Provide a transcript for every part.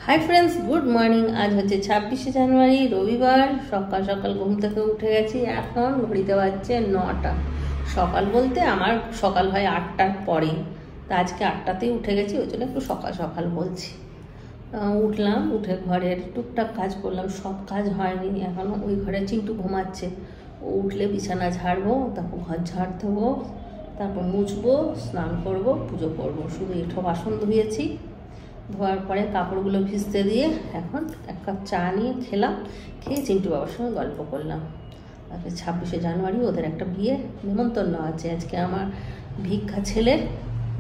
Hi friends good morning. आज হচ্ছে 26শে জানুয়ারি রবিবার। সকাল সকাল ঘুম থেকে উঠে গেছি। এখন ঘড়িতে বাজছে 9টা। সকাল বলতে আমার সকাল হয় 8টার পরে, তো আজকে 8টাতেই উঠে গেছি, ওই জন্য একটু সকাল সকাল বলছি। উঠলাম, উঠে ঘরের টুকটাক কাজ করলাম, সব কাজ হয়নি এখনও। ওই ঘরে চিন্টু ঘুমাচ্ছে, ও উঠলে বিছানা ঝাড়বো, তারপর ঘর ঝাড় দেবো, তারপর মুছবো, স্নান করব, পুজো করব। শুধু এঁঠো বাসন ধুয়েছি, ধোয়ার পরে কাপড়গুলো ভিজতে দিয়ে এখন এক কাপ চা নিয়ে খেলাম। খেয়ে চিন্টু বাবার সঙ্গে গল্প করলাম। আজকে 26শে জানুয়ারি, ওদের একটা বিয়ে নেমন্তন্ন আছে আজকে। আমার ভিক্ষা ছেলের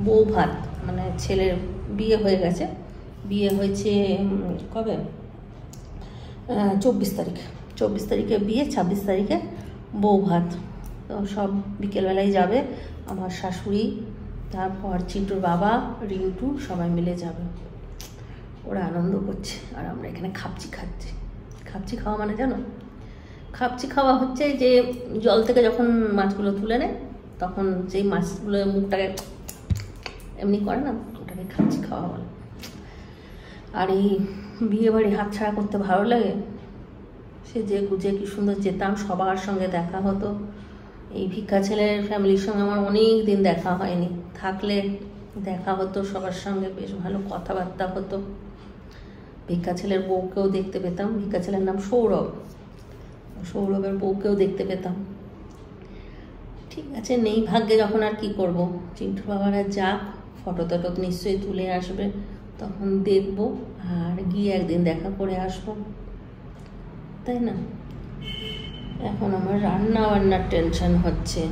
বউ ভাত, মানে ছেলের বিয়ে হয়ে গেছে, বিয়ে হয়েছে কবে 24 তারিখ। 24 তারিখে বিয়ে, 26 তারিখে বউ ভাত। তো সব বিকেলবেলায় যাবে, আমার শাশুড়ি, তারপর চিন্টুর বাবা, রিন্টু, সবাই মিলে যাবে। ওরা আনন্দ করছে আর আমরা এখানে খাপচি খাচ্ছি। খাপচি খাওয়া মানে জানো? খাপচি খাওয়া হচ্ছে যে জল থেকে যখন মাছগুলো তুলে নেয়, তখন যেই মাছগুলো মুখটাকে এমনি করে না, ওটাকে খাপচি খাওয়া বলে। আর এই বিয়ে বাড়ি হাতছাড়া করতে ভালো লাগে। সে যে গুজে কি সুন্দর যেতাম, সবার সঙ্গে দেখা হতো। এই ভিক্ষা ছেলের ফ্যামিলির সঙ্গে আমার অনেক দিন দেখা হয়নি, থাকলে দেখা হতো সবার সঙ্গে, বেশ ভালো কথাবার্তা হতো। ভিক্ষা ছেলের বউকেও দেখতে পেতাম, ভিক্ষা ছেলের নাম সৌরভ, সৌরভের বউকেও দেখতে পেতাম। ঠিক আছে, নেই ভাগ্যে, যখন আর কি করব। চিন্টু বাবারা যাক, ফটো টটো নিশ্চয়ই তুলে আসবে, তখন দেখব, আর গিয়ে একদিন দেখা করে আসবো, তাই না? এখন আমার রান্না বান্নার টেনশন হচ্ছে।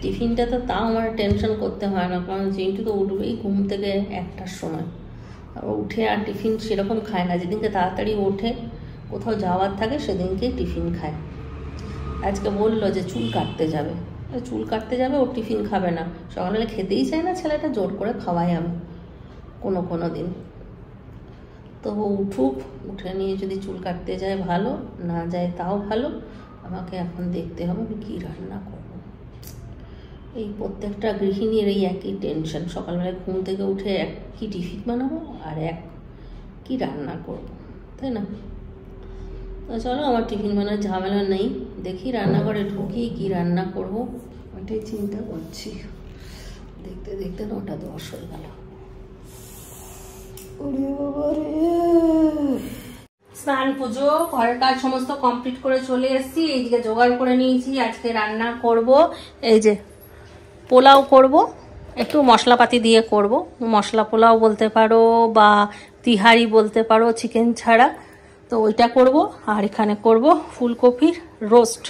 টিফিনটা তো তাও আমার টেনশন করতে হয় না, কারণ চিন্টু তো উঠবেই ঘুম থেকে 1টার সময়। আর উঠে আর টিফিন সেরকম খায় না। যেদিনকে তাড়াতাড়ি ওঠে, কোথাও যাওয়ার থাকে, সেদিনকেই টিফিন খায়। আজকে বললো যে চুল কাটতে যাবে, চুল কাটতে যাবে, ও টিফিন খাবে না। সকালবেলা খেতেই চায় না ছেলেটা, জোর করে খাওয়াই আমি কোনো দিন। তো ও উঠুক, উঠে নিয়ে যদি চুল কাটতে যায় ভালো, না যায় তাও ভালো। আমাকে এখন দেখতে হবে আমি কী রান্না করব। এই প্রত্যেকটা গৃহিণীর এই একই টেনশন, সকালবেলায় ঘুম থেকে উঠে এক কি টিফিন বানাবো আর এক কি রান্না করব, তাই না? তো চলো, আমার টিফিন বানার ঝামেলা নেই। দেখি রান্নাঘরে ঢুকি কি রান্না করব, ওইটাই চিন্তা করছি। দেখতে দেখতে 9টা 10 হয়ে গেল। স্নান পুজো ঘরের কাজ সমস্ত কমপ্লিট করে চলে এসেছি। এইদিকে জোগাড় করে নিয়েছি, আজকে রান্না করব। এই যে পোলাও করব, একটু মশলাপাতি দিয়ে করব। মশলা পোলাও বলতে পারো বা তিহারি বলতে পারো, চিকেন ছাড়া। তো ওইটা করব। আর এখানে করব ফুলকপির রোস্ট।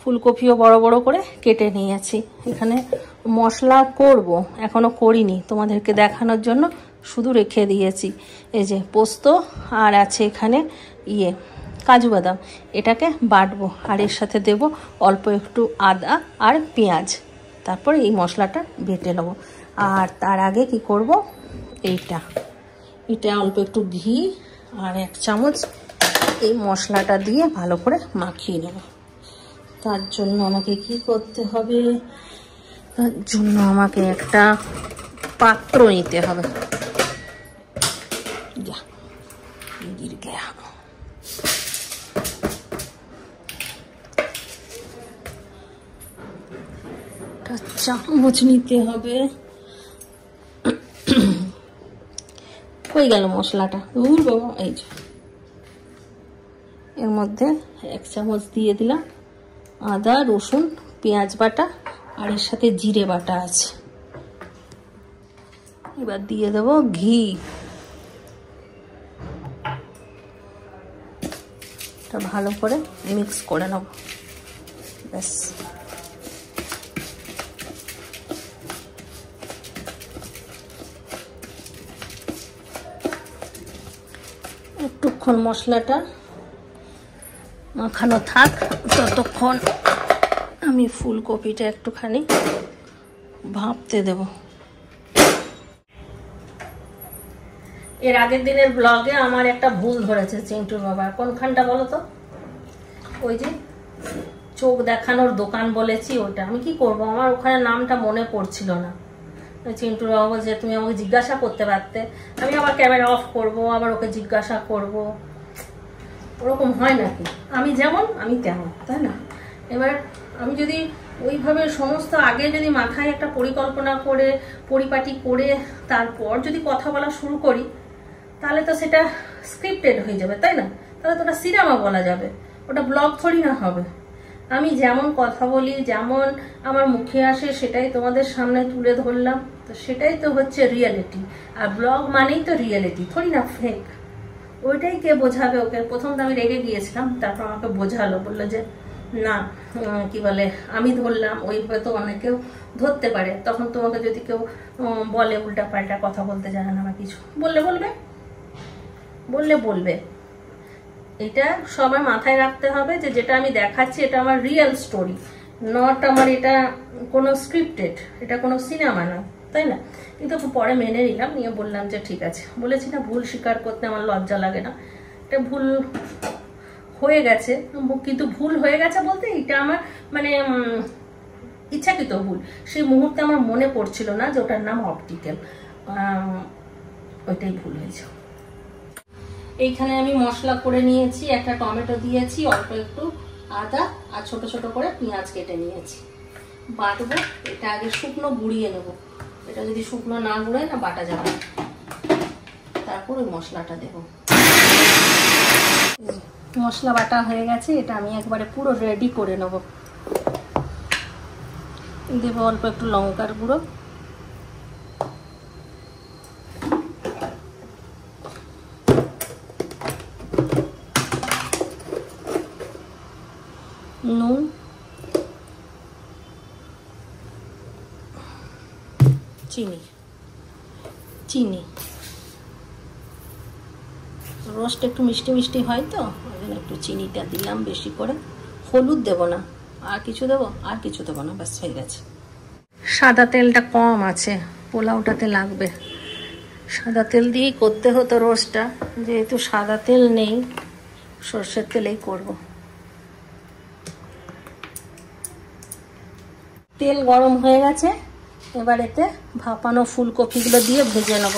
ফুলকপিও বড় বড় করে কেটে নিয়েছি। এখানে মশলা করব, এখনো করিনি, তোমাদেরকে দেখানোর জন্য শুধু রেখে দিয়েছি। এই যে পোস্ত, আর আছে এখানে কাজু বাদাম, এটাকে বাটবো। আর এর সাথে দেব অল্প একটু আদা আর পেঁয়াজ, তারপর এই মশলাটা বেটে নেবো। আর তার আগে কি করব, এটা অল্প একটু ঘি আর 1 চামচ এই মশলাটা দিয়ে ভালো করে মাখিয়ে নেব। তার জন্য আমাকে কি করতে হবে, তার জন্য আমাকে একটা পাত্র নিতে হবে। চামচ নিতে হবে। হয়ে গেল মশলাটা। বাবা, এই যে এর মধ্যে 1 চামচ দিয়ে দিলাম আদা রসুন পেঁয়াজ বাটা, আর এর সাথে জিরে বাটা আছে। এবার দিয়ে দেবো ঘি। এটা ভালো করে মিক্স করে নেব, ব্যাস। একটুক্ষণ মশলাটা মাখানো থাক, ততক্ষণ আমি ফুলকপিটা একটুখানি ভাপতে দেব। এর আগের দিনের ব্লগে আমার একটা ভুল ধরেছে চিন্টুর বাবা। কোনখানটা বলো তো? ওই যে চোখ দেখানোর দোকান বলেছি, ওটা আমি কি করব, আমার ওখানে নামটা মনে পড়ছিল না। চিন্টুর বাবা বলছে তুমি আমাকে জিজ্ঞাসা করতে পারতে, আমি আবার ক্যামেরা অফ করব, আবার ওকে জিজ্ঞাসা করব, ওরকম হয় নাকি? আমি যেমন আমি তেমন, তাই না? এবার আমি যদি ওইভাবে সমস্ত আগে যদি মাথায় একটা পরিকল্পনা করে পরিপাটি করে তারপর যদি কথা বলা শুরু করি, তাহলে তো সেটা স্ক্রিপ্টেড হয়ে যাবে, তাই না? তাহলে তো ওটা সিনেমা বলা যাবে, ওটা ব্লগ থোড়ি না হবে। আমি যেমন কথা বলি, যেমন আমার মুখে আসে সেটাই তোমাদের সামনে তুলে ধরলাম, তো সেটাই তো হচ্ছে রিয়েলিটি। আর ব্লগ মানেই তো রিয়েলিটি, থোড়ি না ফেক। ওইটাই কে বোঝাবে ওকে? প্রথম তো আমি রেগে গিয়েছিলাম, তারপর আমাকে বোঝালো, বললো যে না কি বলে আমি ধরলাম, ওইভাবে তো অনেকেও ধরতে পারে। তখন তোমাকে যদি কেউ বলে উল্টা পাল্টা কথা বলতে জানে না বা কিছু, বলবে এটা সবার মাথায় রাখতে হবে যে যেটা আমি দেখাচ্ছি এটা আমার রিয়েল স্টোরি, নট আমার এটা কোনো স্ক্রিপ্টেড, এটা কোনো সিনেমা নয়, তাই না? কিন্তু পরে মেনে নিলাম, নিয়ে বললাম যে ঠিক আছে। বলেছি না, ভুল স্বীকার করতে আমার লজ্জা লাগে না। এটা ভুল হয়ে গেছে, কিন্তু ভুল হয়ে গেছে বলতে এটা আমার মানে ইচ্ছাকৃত ভুল। সেই মুহূর্তে আমার মনে পড়ছিল না যে ওটার নাম অপটিক্যাল, ওইটাই ভুল হয়েছে। এইখানে আমি মশলা করে নিয়েছি, একটা টমেটো দিয়েছি, অল্প একটু আদা আর ছোট ছোট করে পেঁয়াজ কেটে নিয়েছি। বাটবো, এটা আগে শুকনো গুঁড়িয়ে নেব, এটা যদি শুকনো না গুঁড়াই না বাটা যাবে। তারপর ওই মশলাটা দেব। মশলা বাটা হয়ে গেছে, এটা আমি একবারে পুরো রেডি করে নেব। দেব অল্প একটু লঙ্কার গুঁড়ো, নুন, চিনি। রোস্ট একটু মিষ্টি মিষ্টি হয় তো ওই জন্য একটু চিনিটা দিলাম বেশি করে। হলুদ দেব না, আর কিছু দেবো? আর কিছু দেবো না, ব্যাস হয়ে গেছে। সাদা তেলটা কম আছে, পোলাওটাতে লাগবে। সাদা তেল দিয়েই করতে হতো রোস্টটা, যেহেতু সাদা তেল নেই সর্ষের তেলেই করব। তেল গরম হয়ে গেছে, এবার এতে ভাপানো ফুলকপিগুলো দিয়ে ভেজে নেব।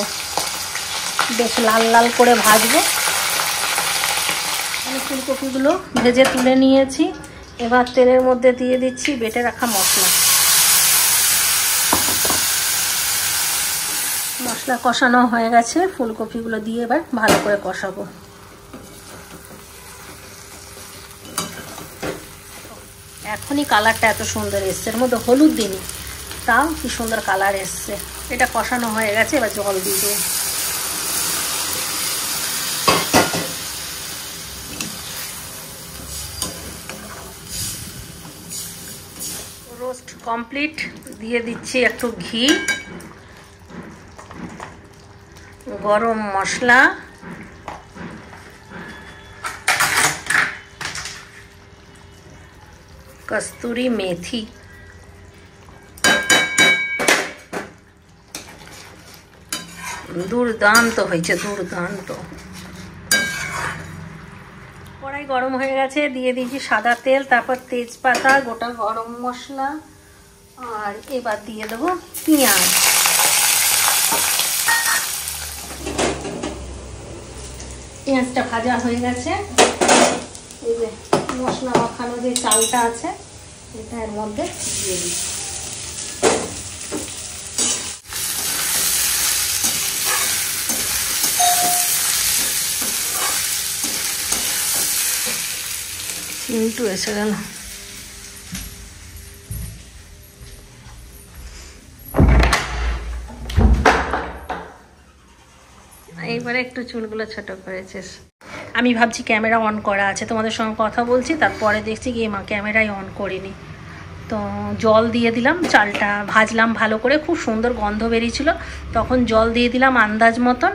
বেশ লাল লাল করে ভাজবো। আমি ফুলকপিগুলো ভেজে তুলে নিয়েছি, এবার তেলের মধ্যে দিয়ে দিচ্ছি বেটে রাখা মশলা। মশলা কষানো হয়ে গেছে, ফুলকপিগুলো দিয়ে এবার ভালো করে কষাবো। এখনই কালারটা এত সুন্দর এসছে, এর মধ্যে হলুদ দিইনি, তাও কি সুন্দর কালার এসছে। এটা কষানো হয়ে গেছে, এবার জল দিয়ে দেবো। রোস্ট কমপ্লিট, দিয়ে দিচ্ছি একটু ঘি, গরম মশলা, কস্তুরি মেথি, দুর্দান্ত হয়েছে, দুর্দান্ত। কড়াই গরম হয়ে গেছে, দিয়ে দিয়েছি সাদা তেল, তারপর তেজপাতা, গোটা গরম মশলা, আর এবার দিয়ে দেবো পেঁয়াজ। পেঁয়াজটা ভাজা হয়ে গেছে, এই যে মশলা মাখানো যে চালটা আছে এটা এর মধ্যে দিয়ে দিচ্ছি। চিন্টু এসে গেল। এইবারে একটু চুলগুলো ছোট করেছিস। আমি ভাবছি ক্যামেরা অন করা আছে, তোমাদের সঙ্গে কথা বলছি, তারপরে দেখছি কি মা ক্যামেরাই অন করিনি। তো জল দিয়ে দিলাম, চালটা ভাজলাম ভালো করে, খুব সুন্দর গন্ধ বেরিয়েছিল, তখন জল দিয়ে দিলাম আন্দাজ মতন,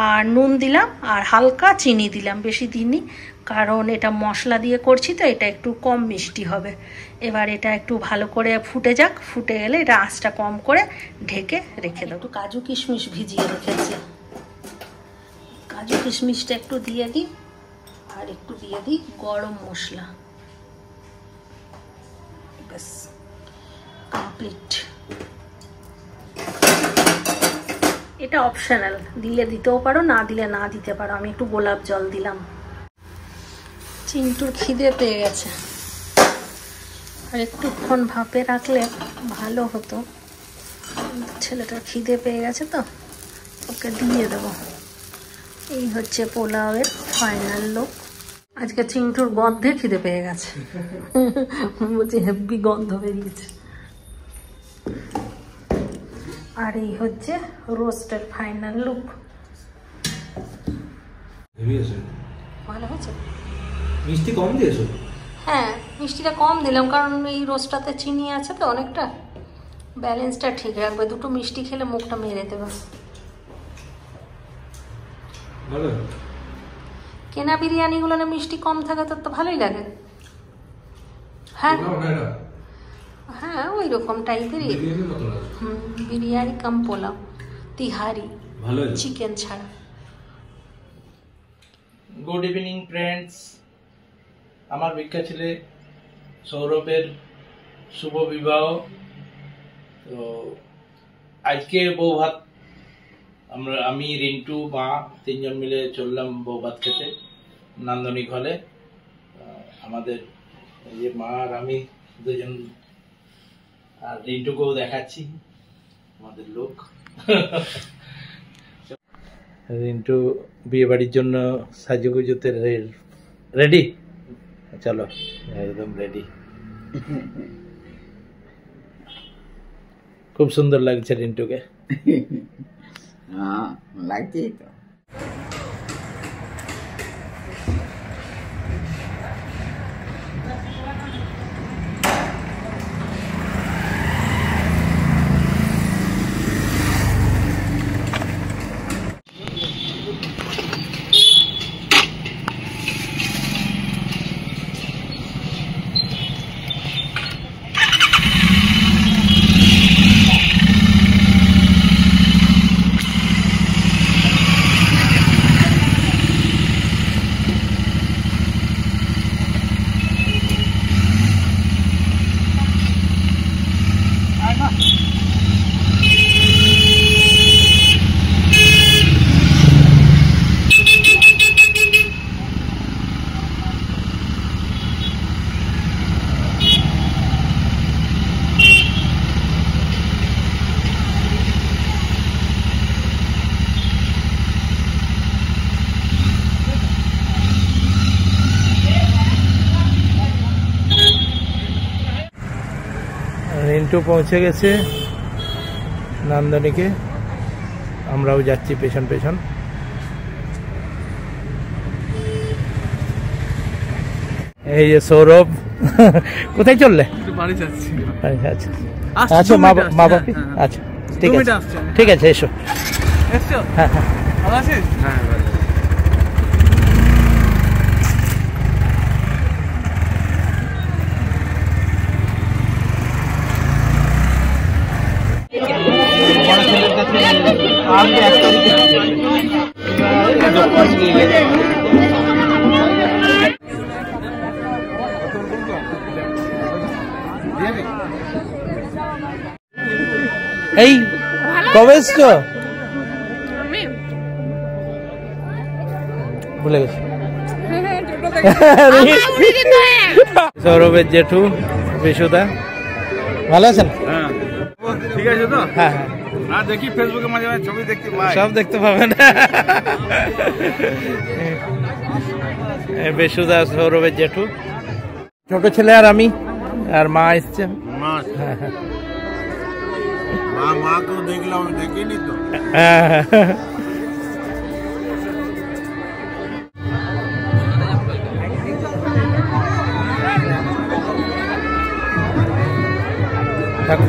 আর নুন দিলাম, আর হালকা চিনি দিলাম, বেশি দিইনি, কারণ এটা মশলা দিয়ে করছি তো এটা একটু কম মিষ্টি হবে। এবার এটা একটু ভালো করে ফুটে যাক, ফুটে গেলে এটা আঁচটা কম করে ঢেকে রেখে দেবো। একটু কাজু কিশমিশ ভিজিয়ে রেখেছি, কাজু কিশমিশটা একটু দিয়ে দিই, আর একটু দিয়ে দিই গরম মশলা, ব্যাস কমপ্লিট। এটা অপশনাল, দিলে দিতেও পারো, না দিলে না দিতে পারো। আমি একটু গোলাপ জল দিলাম। চিন্টুর খিদে পেয়ে গেছে, আর একটুক্ষণ ভাপে রাখলে ভালো হতো। ছেলেটার খিদে পেয়ে গেছে তো ওকে দিয়ে দেবো। এই হচ্ছে পোলাওয়ের ফাইনাল লুক। আজকে চিন্টুর গন্ধে খিদে পেয়ে গেছে, বলছি হেভি গন্ধ বেরিয়েছে। আর এই হচ্ছে রোস্টের ফাইনাল লুক। ভালো হয়েছে। মিষ্টি কম দিয়েছো? হ্যাঁ, মিষ্টিটা কম দিলাম, কারণ এই রোস্টটাতে চিনি আছে তো অনেকটা, ব্যালেন্সটা ঠিক রাখবে। দুটো মিষ্টি খেলে মুখটা মেরে দেবে। ভালো। কেনা বিরিয়ানিগুলো না মিষ্টি কম থাকে তো ভালোই লাগে। হ্যাঁ হ্যাঁ, ওই রকম টাইপেরই। বিরিয়ানি কাম পোলাও, তিহারি, চিকেন ছাড়া। Good evening friends. আমার বিখ্যাত ছেলে সৌরভের শুভ বিবাহ। তো আজকে বউ ভাত, আমি রিন্টু মা তিনজন মিলে চললাম বউ ভাত খেতে নান্দনিক হলে। আমাদের যে মা আর আমি দুজন, আর রিন্টুকেও দেখাচ্ছি আমাদের লোক। রিন্টু বিয়ে বাড়ির জন্য সাজুগুজুতে রেডি। চলো, একদম রেডি। খুব সুন্দর লাগছে রিন্টুকে। হ্যাঁ, লাগছে তো। রিন্টু পৌঁছে গেছে নান্দনিকে, আমরাও যাচ্ছি পেছন পেছন। এই যে সৌরভ, কোথায় চললে? বাড়ি যাচ্ছি। আচ্ছা আচ্ছা, মা বাপি। আচ্ছা ঠিক আছে, ঠিক আছে, এসো। হ্যাঁ হ্যাঁ, ভালো আছিস? হ্যাঁ ভালো। এই কবে এসছো? ভুলে গেছি। সৌরভের জেঠু বিশুদা, ভালো আছেন? হ্যাঁ ঠিক আছে তো। হ্যাঁ হ্যাঁ, আর দেখি ফেসবুকে মাঝে মাঝে ছবি দেখতে পাই, সব দেখতে পাবেন। বিশুদা সৌরভের জেঠু, ছোট ছেলে আর আমি, আর মা এসছে। হ্যাঁ হ্যাঁ, মাকেও দেখলাম, দেখিনি তো।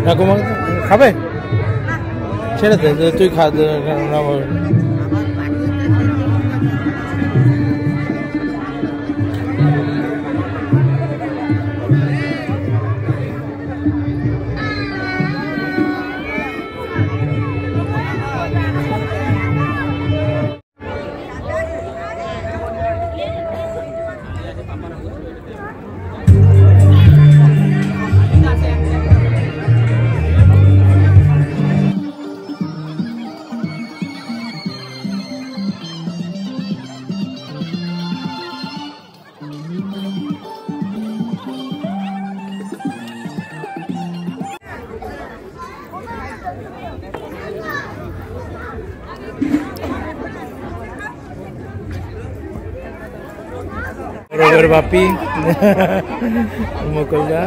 ঠাকুমা খাবে? ছেড়ে দে, তুই খা। রোগের বাপি মুকুলদা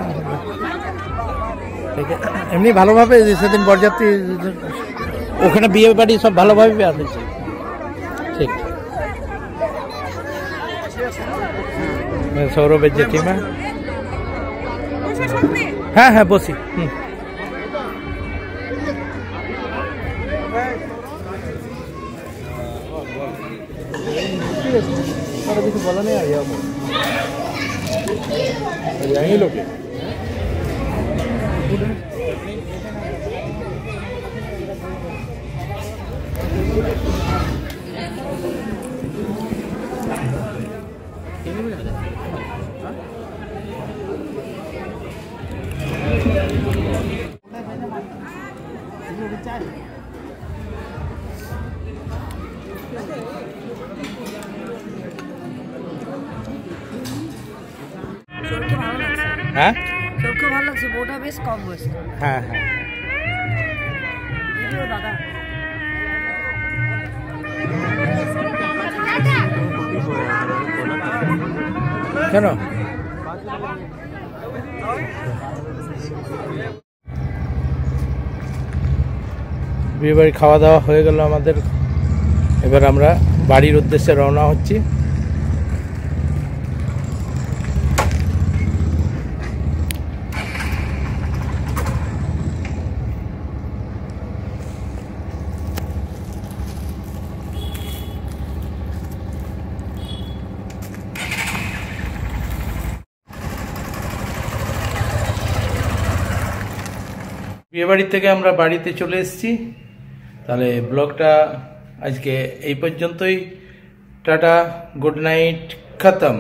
এমনি ভালোভাবে সেদিন বরযাত্রী ওখানে বিয়ে বাড়ি সব ভালোভাবে আসছে। ঠিক সৌরভের জেঠিমা। হ্যাঁ হ্যাঁ বসি। কিছু বলা নেই यहीं लोग হ্যাঁ সবকে ভালো লাগছে, বউটা বেশ কম বয়সে। হ্যাঁ হ্যাঁ দাদা কেন বিয়ে বাড়ি খাওয়া দাওয়া হয়ে গেল আমাদের। এবার আমরা বাড়ির উদ্দেশ্যে রওনা হচ্ছি। বিয়েবাড়ি থেকে আমরা বাড়িতে চলে এসেছি। তাহলে ব্লগটা আজকে এই পর্যন্তই। টাটা, গুড নাইট, খতম।